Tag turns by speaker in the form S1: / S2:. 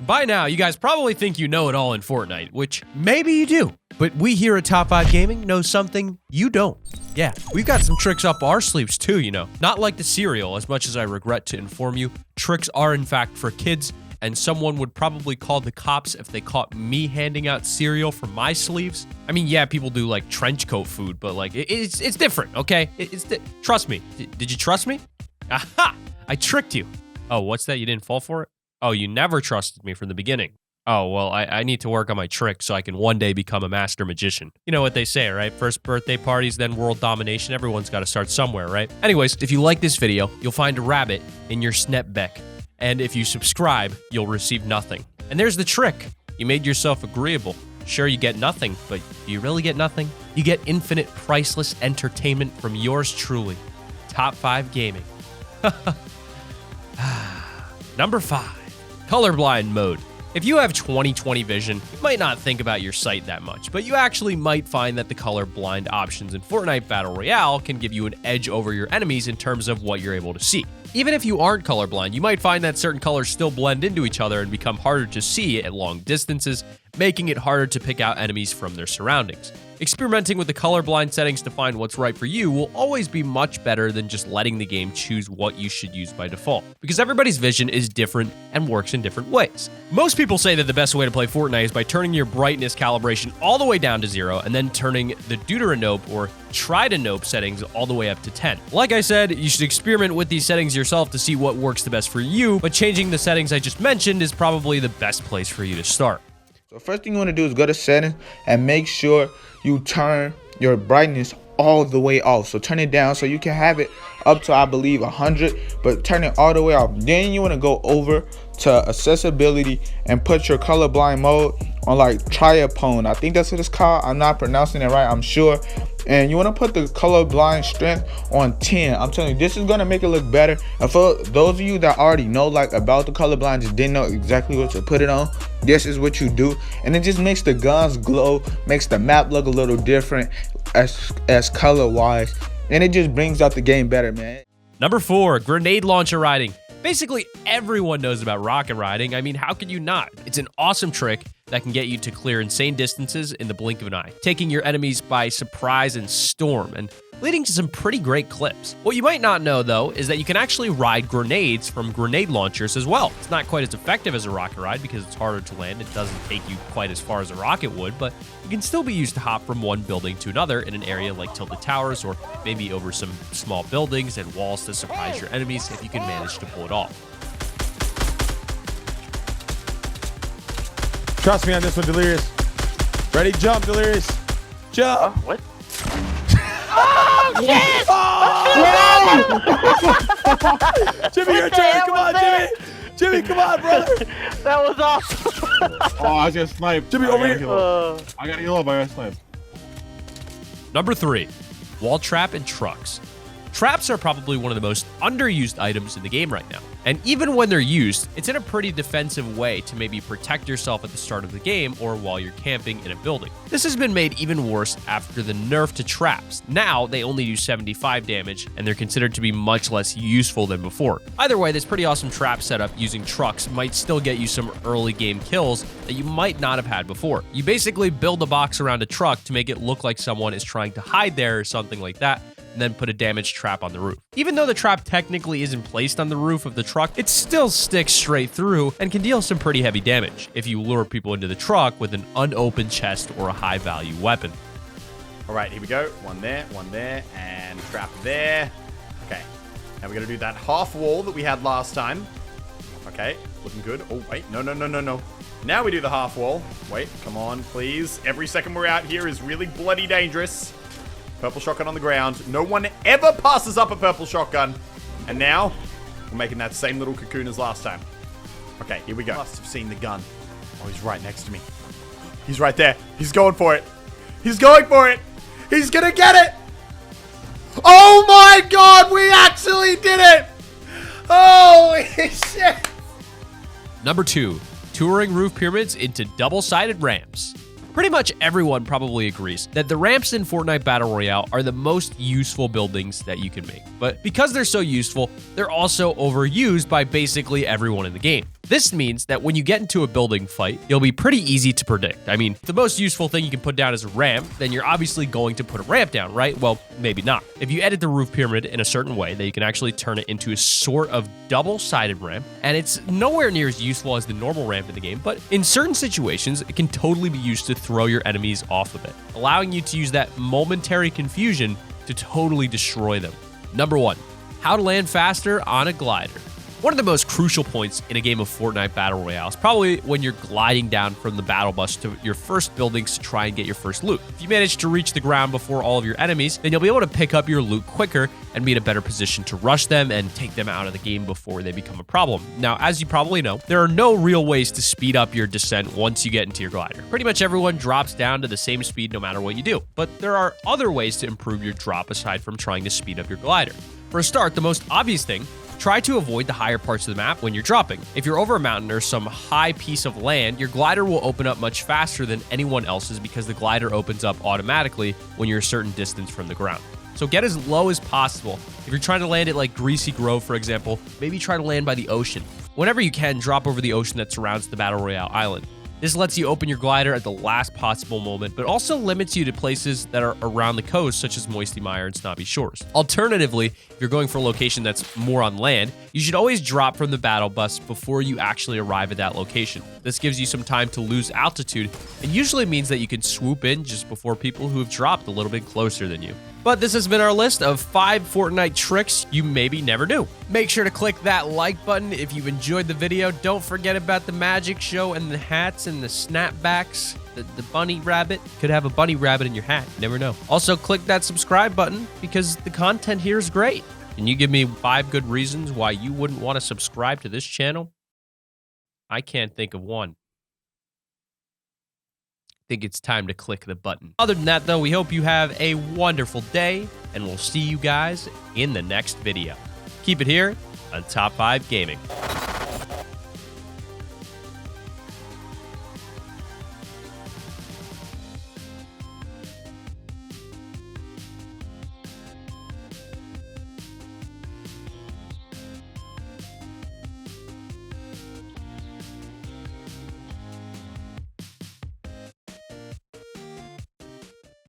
S1: By now, you guys probably think you know it all in Fortnite, which maybe you do. But we here at Top 5 Gaming know something you don't. Yeah, we've got some tricks up our sleeves too, you know. Not like the cereal, as much as I regret to inform you. Tricks are in fact for kids, and someone would probably call the cops if they caught me handing out cereal from my sleeves. I mean, yeah, people do like trench coat food, but like it's different, okay? Trust me. Did you trust me? Aha! I tricked you. Oh, what's that? You didn't fall for it? Oh, you never trusted me from the beginning. Oh, well, I need to work on my trick so I can one day become a master magician. You know what they say, right? First birthday parties, then world domination. Everyone's got to start somewhere, right? Anyways, if you like this video, you'll find a rabbit in your snapback. And if you subscribe, you'll receive nothing. And there's the trick. You made yourself agreeable. Sure, you get nothing, but do you really get nothing? You get infinite, priceless entertainment from yours truly. Top 5 Gaming. Number 5. Colorblind Mode. If you have 20/20 vision, you might not think about your sight that much, but you actually might find that the colorblind options in Fortnite Battle Royale can give you an edge over your enemies in terms of what you're able to see. Even if you aren't colorblind, you might find that certain colors still blend into each other and become harder to see at long distances, making it harder to pick out enemies from their surroundings. Experimenting with the colorblind settings to find what's right for you will always be much better than just letting the game choose what you should use by default, because everybody's vision is different and works in different ways. Most people say that the best way to play Fortnite is by turning your brightness calibration all the way down to 0 and then turning the deuteranope or tridanope settings all the way up to 10. Like I said, you should experiment with these settings yourself to see what works the best for you, but changing the settings I just mentioned is probably the best place for you to start.
S2: So first thing you want to do is go to settings and make sure you turn your brightness all the way off. So turn it down so you can have it up to, I believe, 100, but turn it all the way off. Then you want to go over to accessibility and put your colorblind mode on like triapone. I think that's what it's called. I'm not pronouncing it right, I'm sure. And you want to put the colorblind strength on 10. I'm telling you, this is going to make it look better. And for those of you that already know like about the colorblind, just didn't know exactly what to put it on, this is what you do. And it just makes the guns glow, makes the map look a little different as color wise, and it just brings out the game better, man.
S1: Number 4, grenade launcher riding. Basically everyone knows about rocket riding. I mean, how could you not? It's an awesome trick that can get you to clear insane distances in the blink of an eye, taking your enemies by surprise and storm, and leading to some pretty great clips. What you might not know, though, is that you can actually ride grenades from grenade launchers as well. It's not quite as effective as a rocket ride because it's harder to land. It doesn't take you quite as far as a rocket would, but it can still be used to hop from one building to another in an area like Tilted Towers, or maybe over some small buildings and walls to surprise your enemies if you can manage to pull it off.
S3: Trust me on this one, Delirious. Ready, jump, Delirious. Jump.
S4: What? Oh, yes!
S3: Oh! Jimmy, your turn. Come on, Jimmy. Jimmy, come on, brother.
S4: That was awesome.
S5: Oh, I was gonna snipe.
S3: Jimmy, over here.
S5: I gotta heal up. I gotta snipe.
S1: Number 3, wall trap and trucks. Traps are probably one of the most underused items in the game right now. And even when they're used, it's in a pretty defensive way to maybe protect yourself at the start of the game or while you're camping in a building. This has been made even worse after the nerf to traps. Now, they only do 75 damage, and they're considered to be much less useful than before. Either way, this pretty awesome trap setup using trucks might still get you some early game kills that you might not have had before. You basically build a box around a truck to make it look like someone is trying to hide there or something like that, and then put a damaged trap on the roof. Even though the trap technically isn't placed on the roof of the truck, it still sticks straight through and can deal some pretty heavy damage if you lure people into the truck with an unopened chest or a high-value weapon.
S6: All right, here we go. One there, and trap there. Okay, now we're gonna do that half wall that we had last time. Okay, looking good. Oh, wait, no. Now we do the half wall. Wait, come on, please. Every second we're out here is really bloody dangerous. Purple shotgun on the ground. No one ever passes up a purple shotgun. And now, we're making that same little cocoon as last time. Okay, here we go. Must have seen the gun. Oh, he's right next to me. He's right there. He's going for it. He's going for it. He's gonna get it. Oh my god, we actually did it. Holy shit.
S1: Number 2, touring roof pyramids into double-sided ramps. Pretty much everyone probably agrees that the ramps in Fortnite Battle Royale are the most useful buildings that you can make. But because they're so useful, they're also overused by basically everyone in the game. This means that when you get into a building fight, it'll be pretty easy to predict. I mean, if the most useful thing you can put down is a ramp, then you're obviously going to put a ramp down, right? Well, maybe not. If you edit the roof pyramid in a certain way, that you can actually turn it into a sort of double-sided ramp, and it's nowhere near as useful as the normal ramp in the game, but in certain situations, it can totally be used to throw your enemies off of it, allowing you to use that momentary confusion to totally destroy them. Number 1, how to land faster on a glider. One of the most crucial points in a game of Fortnite Battle Royale is probably when you're gliding down from the battle bus to your first buildings to try and get your first loot. If you manage to reach the ground before all of your enemies, then you'll be able to pick up your loot quicker and be in a better position to rush them and take them out of the game before they become a problem. Now, as you probably know, there are no real ways to speed up your descent once you get into your glider. Pretty much everyone drops down to the same speed no matter what you do, but there are other ways to improve your drop aside from trying to speed up your glider. For a start, the most obvious thing, try to avoid the higher parts of the map when you're dropping. If you're over a mountain or some high piece of land, your glider will open up much faster than anyone else's because the glider opens up automatically when you're a certain distance from the ground. So get as low as possible. If you're trying to land at like Greasy Grove, for example, maybe try to land by the ocean. Whenever you can, drop over the ocean that surrounds the Battle Royale island. This lets you open your glider at the last possible moment, but also limits you to places that are around the coast, such as Moisty Mire and Snobby Shores. Alternatively, if you're going for a location that's more on land, you should always drop from the battle bus before you actually arrive at that location. This gives you some time to lose altitude, and usually means that you can swoop in just before people who have dropped a little bit closer than you. But this has been our list of 5 Fortnite tricks you maybe never knew. Make sure to click that like button if you've enjoyed the video. Don't forget about the magic show and the hats and the snapbacks. The bunny rabbit. Could have a bunny rabbit in your hat. You never know. Also, click that subscribe button because the content here is great. Can you give me 5 good reasons why you wouldn't want to subscribe to this channel? I can't think of one. Think it's time to click the button. Other than that, though, we hope you have a wonderful day, and we'll see you guys in the next video. Keep it here on Top 5 Gaming.